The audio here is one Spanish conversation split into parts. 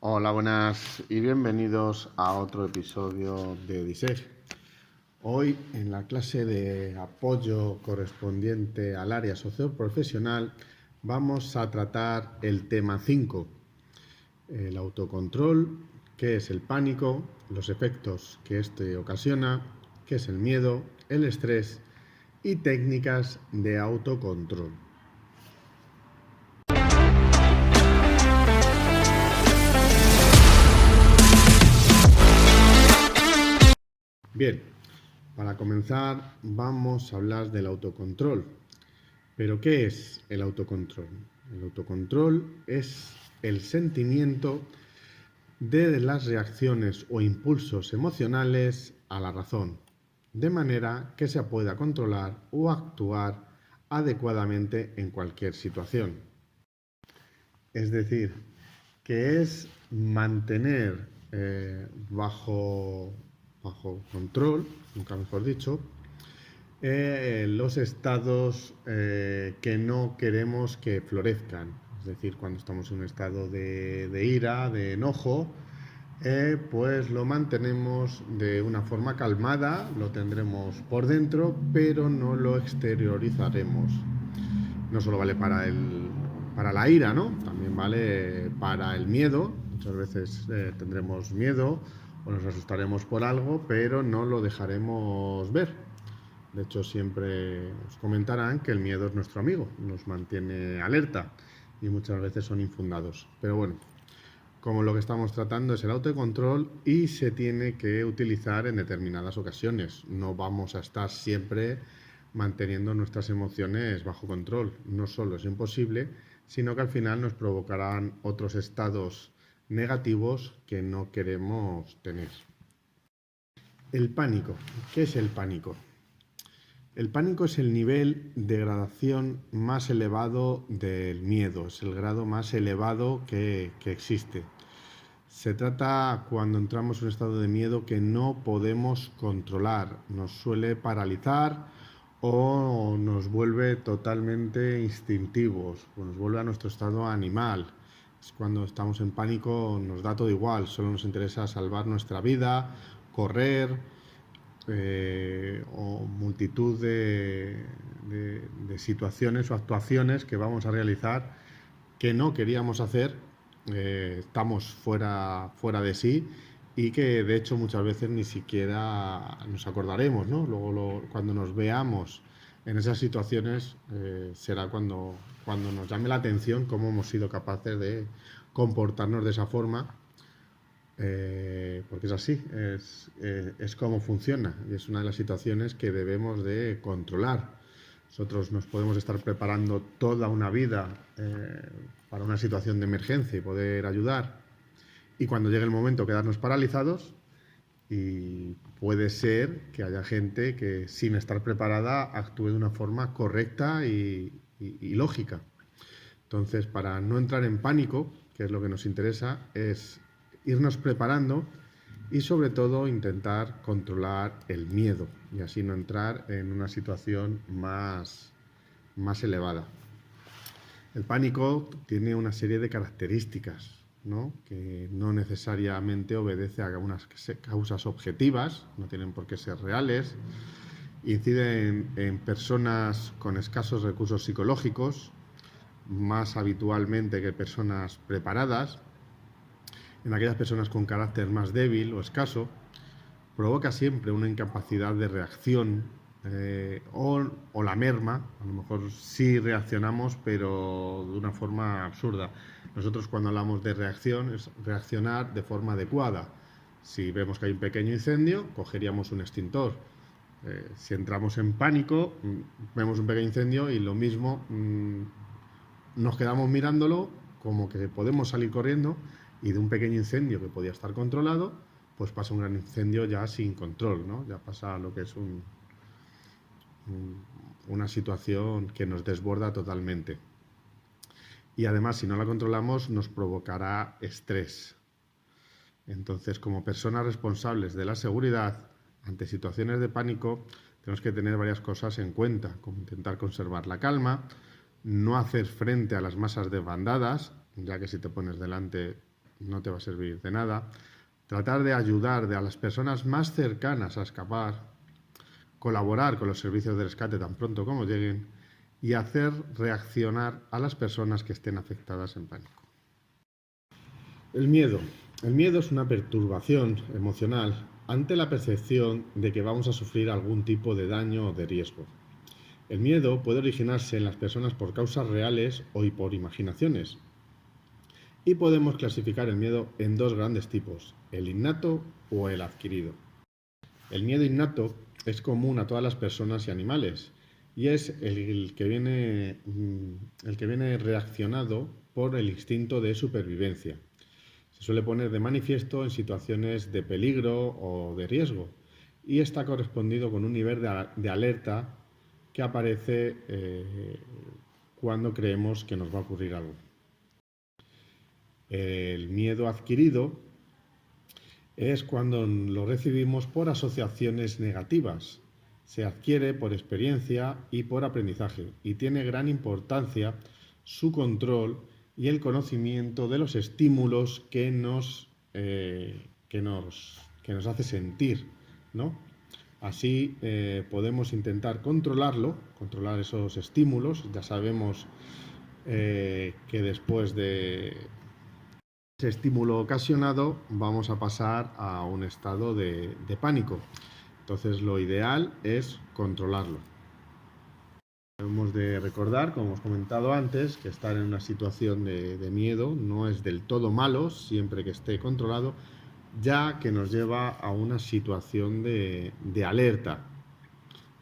Hola, buenas y bienvenidos a otro episodio de DISEG. Hoy, en la clase de apoyo correspondiente al área socioprofesional, vamos a tratar el tema 5, el autocontrol, qué es el pánico, los efectos que este ocasiona, qué es el miedo, el estrés y técnicas de autocontrol. Bien, para comenzar vamos a hablar del autocontrol. ¿Pero qué es el autocontrol? El autocontrol es el sentimiento de las reacciones o impulsos emocionales a la razón, de manera que se pueda controlar o actuar adecuadamente en cualquier situación. Es decir, que es mantener bajo control, nunca mejor dicho, los estados que no queremos que florezcan. Es decir, cuando estamos en un estado de ira, de enojo, pues lo mantenemos de una forma calmada, lo tendremos por dentro, pero no lo exteriorizaremos. No solo vale para la ira, ¿no? También vale para el miedo. Muchas veces tendremos miedo o nos asustaremos por algo, pero no lo dejaremos ver. De hecho, siempre os comentarán que el miedo es nuestro amigo, nos mantiene alerta y muchas veces son infundados. Pero bueno, como lo que estamos tratando es el autocontrol y se tiene que utilizar en determinadas ocasiones. No vamos a estar siempre manteniendo nuestras emociones bajo control. No solo es imposible, sino que al final nos provocarán otros estados negativos que no queremos tener. El pánico. ¿Qué es el pánico? El pánico es el nivel de gradación más elevado del miedo, es el grado más elevado que existe. Se trata cuando entramos en un estado de miedo que no podemos controlar, nos suele paralizar o nos vuelve totalmente instintivos, o nos vuelve a nuestro estado animal. Es cuando estamos en pánico, nos da todo igual, solo nos interesa salvar nuestra vida, correr, o multitud de situaciones o actuaciones que vamos a realizar que no queríamos hacer, estamos fuera de sí y que de hecho muchas veces ni siquiera nos acordaremos, ¿no? Luego cuando nos veamos en esas situaciones será cuando nos llame la atención cómo hemos sido capaces de comportarnos de esa forma. Porque es así, es como funciona y es una de las situaciones que debemos de controlar. Nosotros nos podemos estar preparando toda una vida para una situación de emergencia y poder ayudar, y cuando llegue el momento quedarnos paralizados, y puede ser que haya gente que sin estar preparada actúe de una forma correcta y lógica. Entonces, para no entrar en pánico, que es lo que nos interesa, es irnos preparando y sobre todo intentar controlar el miedo y así no entrar en una situación más elevada. El pánico tiene una serie de características, ¿no? Que no necesariamente obedece a unas causas objetivas, no tienen por qué ser reales, inciden en personas con escasos recursos psicológicos, más habitualmente que personas preparadas, en aquellas personas con carácter más débil o escaso, provoca siempre una incapacidad de reacción o la merma. A lo mejor sí reaccionamos, pero de una forma absurda. Nosotros cuando hablamos de reacción es reaccionar de forma adecuada. Si vemos que hay un pequeño incendio, cogeríamos un extintor. Si entramos en pánico, vemos un pequeño incendio y lo mismo, nos quedamos mirándolo como que podemos salir corriendo, y de un pequeño incendio que podía estar controlado, pues pasa un gran incendio ya sin control, ¿no? Ya pasa lo que es una situación que nos desborda totalmente. Y además, si no la controlamos, nos provocará estrés. Entonces, como personas responsables de la seguridad, ante situaciones de pánico, tenemos que tener varias cosas en cuenta, como intentar conservar la calma, no hacer frente a las masas desbandadas, ya que si te pones delante no te va a servir de nada. Tratar de ayudar a las personas más cercanas a escapar, colaborar con los servicios de rescate tan pronto como lleguen y hacer reaccionar a las personas que estén afectadas en pánico. El miedo. El miedo es una perturbación emocional ante la percepción de que vamos a sufrir algún tipo de daño o de riesgo. El miedo puede originarse en las personas por causas reales o por imaginaciones. Y podemos clasificar el miedo en dos grandes tipos, el innato o el adquirido. El miedo innato es común a todas las personas y animales y es el que viene reaccionado por el instinto de supervivencia. Se suele poner de manifiesto en situaciones de peligro o de riesgo y está correspondido con un nivel de alerta que aparece cuando creemos que nos va a ocurrir algo. El miedo adquirido es cuando lo recibimos por asociaciones negativas. Se adquiere por experiencia y por aprendizaje y tiene gran importancia su control y el conocimiento de los estímulos que nos hace sentir, ¿no? Así podemos intentar controlar esos estímulos. Ya sabemos que después de ese estímulo ocasionado vamos a pasar a un estado de pánico. Entonces lo ideal es controlarlo. Debemos de recordar, como hemos comentado antes, que estar en una situación de miedo no es del todo malo siempre que esté controlado, ya que nos lleva a una situación de alerta.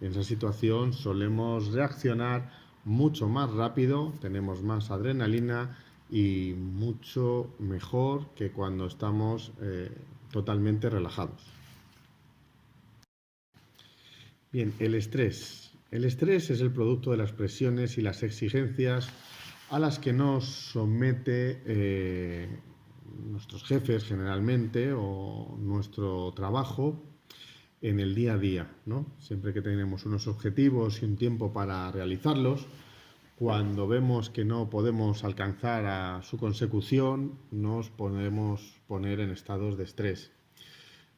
En esa situación solemos reaccionar mucho más rápido, tenemos más adrenalina y mucho mejor que cuando estamos totalmente relajados. Bien, el estrés. El estrés es el producto de las presiones y las exigencias a las que nos somete nuestros jefes generalmente o nuestro trabajo en el día a día, ¿no? Siempre que tenemos unos objetivos y un tiempo para realizarlos, cuando vemos que no podemos alcanzar a su consecución, nos podemos poner en estados de estrés.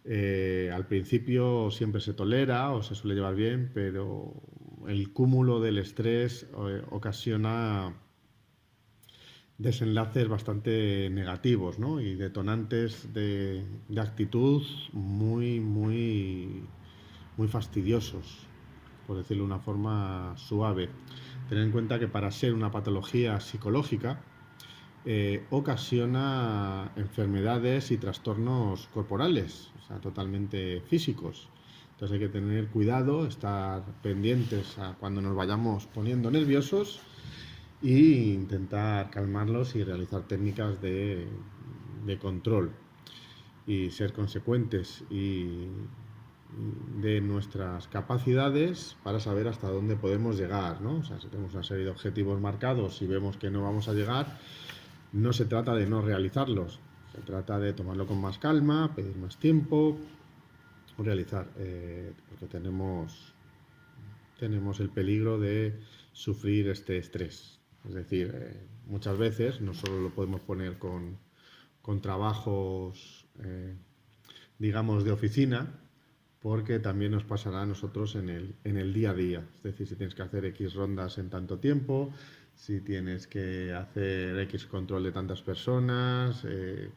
Al principio siempre se tolera o se suele llevar bien, pero el cúmulo del estrés ocasiona desenlaces bastante negativos, ¿no? Y detonantes de actitud muy fastidiosos, por decirlo de una forma suave. Tener en cuenta que para ser una patología psicológica ocasiona enfermedades y trastornos corporales, o sea, totalmente físicos. Entonces hay que tener cuidado, estar pendientes a cuando nos vayamos poniendo nerviosos e intentar calmarlos y realizar técnicas de control y ser consecuentes de nuestras capacidades para saber hasta dónde podemos llegar, ¿no? O sea, si tenemos una serie de objetivos marcados y vemos que no vamos a llegar, no se trata de no realizarlos, se trata de tomarlo con más calma, pedir más tiempo o realizar, porque tenemos el peligro de sufrir este estrés. Es decir, muchas veces no solo lo podemos poner con trabajos, digamos, de oficina, porque también nos pasará a nosotros en el día a día. Es decir, si tienes que hacer X rondas en tanto tiempo, si tienes que hacer X control de tantas personas,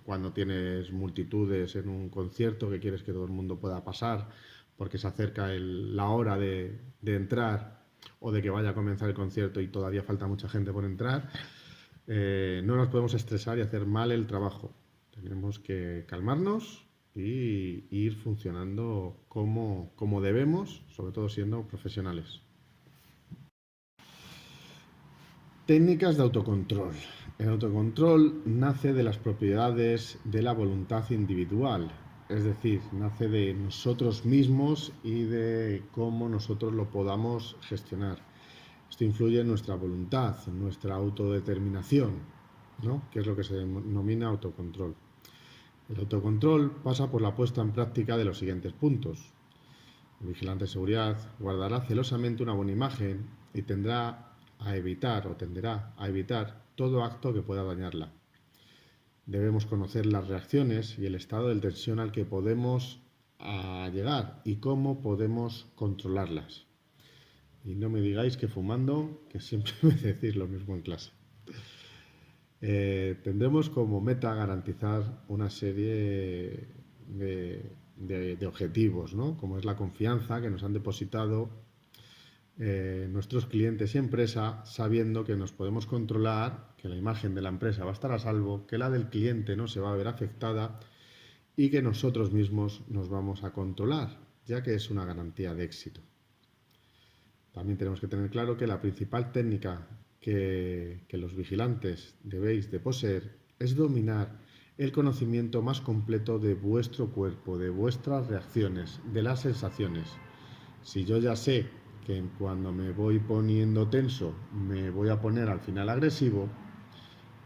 cuando tienes multitudes en un concierto que quieres que todo el mundo pueda pasar, porque se acerca la hora de entrar o de que vaya a comenzar el concierto y todavía falta mucha gente por entrar, no nos podemos estresar y hacer mal el trabajo. Tenemos que calmarnos y ir funcionando como debemos, sobre todo siendo profesionales. Técnicas de autocontrol. El autocontrol nace de las propiedades de la voluntad individual, es decir, nace de nosotros mismos y de cómo nosotros lo podamos gestionar. Esto influye en nuestra voluntad, en nuestra autodeterminación, ¿no? Que es lo que se denomina autocontrol. El autocontrol pasa por la puesta en práctica de los siguientes puntos. El vigilante de seguridad guardará celosamente una buena imagen y tenderá a evitar todo acto que pueda dañarla. Debemos conocer las reacciones y el estado de tensión al que podemos llegar y cómo podemos controlarlas. Y no me digáis que fumando, que siempre me decís lo mismo en clase. Tendremos como meta garantizar una serie de objetivos, ¿no? Como es la confianza que nos han depositado nuestros clientes y empresa, sabiendo que nos podemos controlar, que la imagen de la empresa va a estar a salvo, que la del cliente no se va a ver afectada y que nosotros mismos nos vamos a controlar, ya que es una garantía de éxito. También tenemos que tener claro que la principal técnica que los vigilantes debéis de poseer es dominar el conocimiento más completo de vuestro cuerpo, de vuestras reacciones, de las sensaciones. Si yo ya sé que cuando me voy poniendo tenso me voy a poner al final agresivo,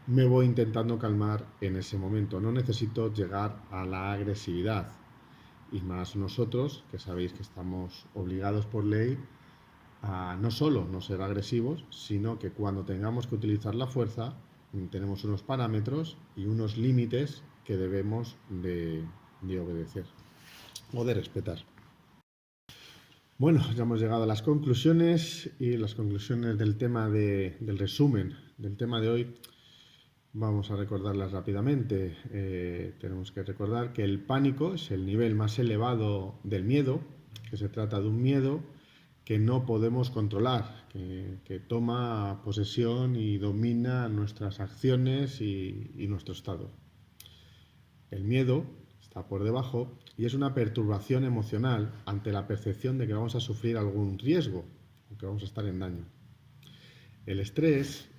me voy intentando calmar en ese momento. No necesito llegar a la agresividad. Y más nosotros, que sabéis que estamos obligados por ley a no solo no ser agresivos, sino que cuando tengamos que utilizar la fuerza, tenemos unos parámetros y unos límites que debemos de obedecer o de respetar. Bueno, ya hemos llegado a las conclusiones y las conclusiones del tema del resumen del tema de hoy. Vamos a recordarlas rápidamente. Tenemos que recordar que el pánico es el nivel más elevado del miedo, que se trata de un miedo que no podemos controlar, que toma posesión y domina nuestras acciones y nuestro estado. El miedo está por debajo y es una perturbación emocional ante la percepción de que vamos a sufrir algún riesgo o que vamos a estar en daño. El estrés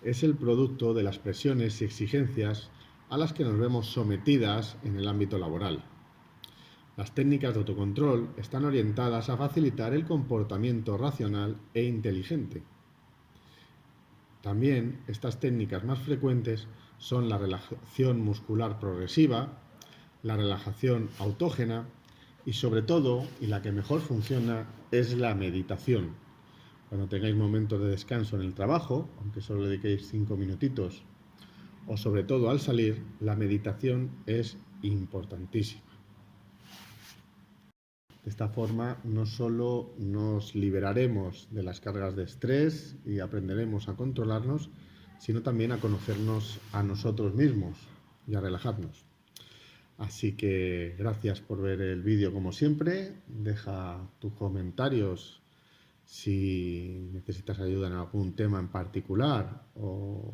es el producto de las presiones y exigencias a las que nos vemos sometidas en el ámbito laboral. Las técnicas de autocontrol están orientadas a facilitar el comportamiento racional e inteligente. También estas técnicas más frecuentes son la relajación muscular progresiva, la relajación autógena y sobre todo, y la que mejor funciona, es la meditación. Cuando tengáis momentos de descanso en el trabajo, aunque solo dediquéis 5 minutitos, o sobre todo al salir, la meditación es importantísima. De esta forma no solo nos liberaremos de las cargas de estrés y aprenderemos a controlarnos, sino también a conocernos a nosotros mismos y a relajarnos. Así que gracias por ver el vídeo como siempre. Deja tus comentarios si necesitas ayuda en algún tema en particular o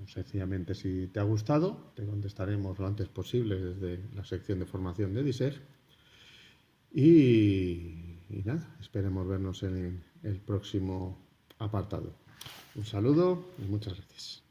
sencillamente si te ha gustado. Te contestaremos lo antes posible desde la sección de formación de DISEG. Y nada, esperemos vernos en el próximo apartado. Un saludo y muchas gracias.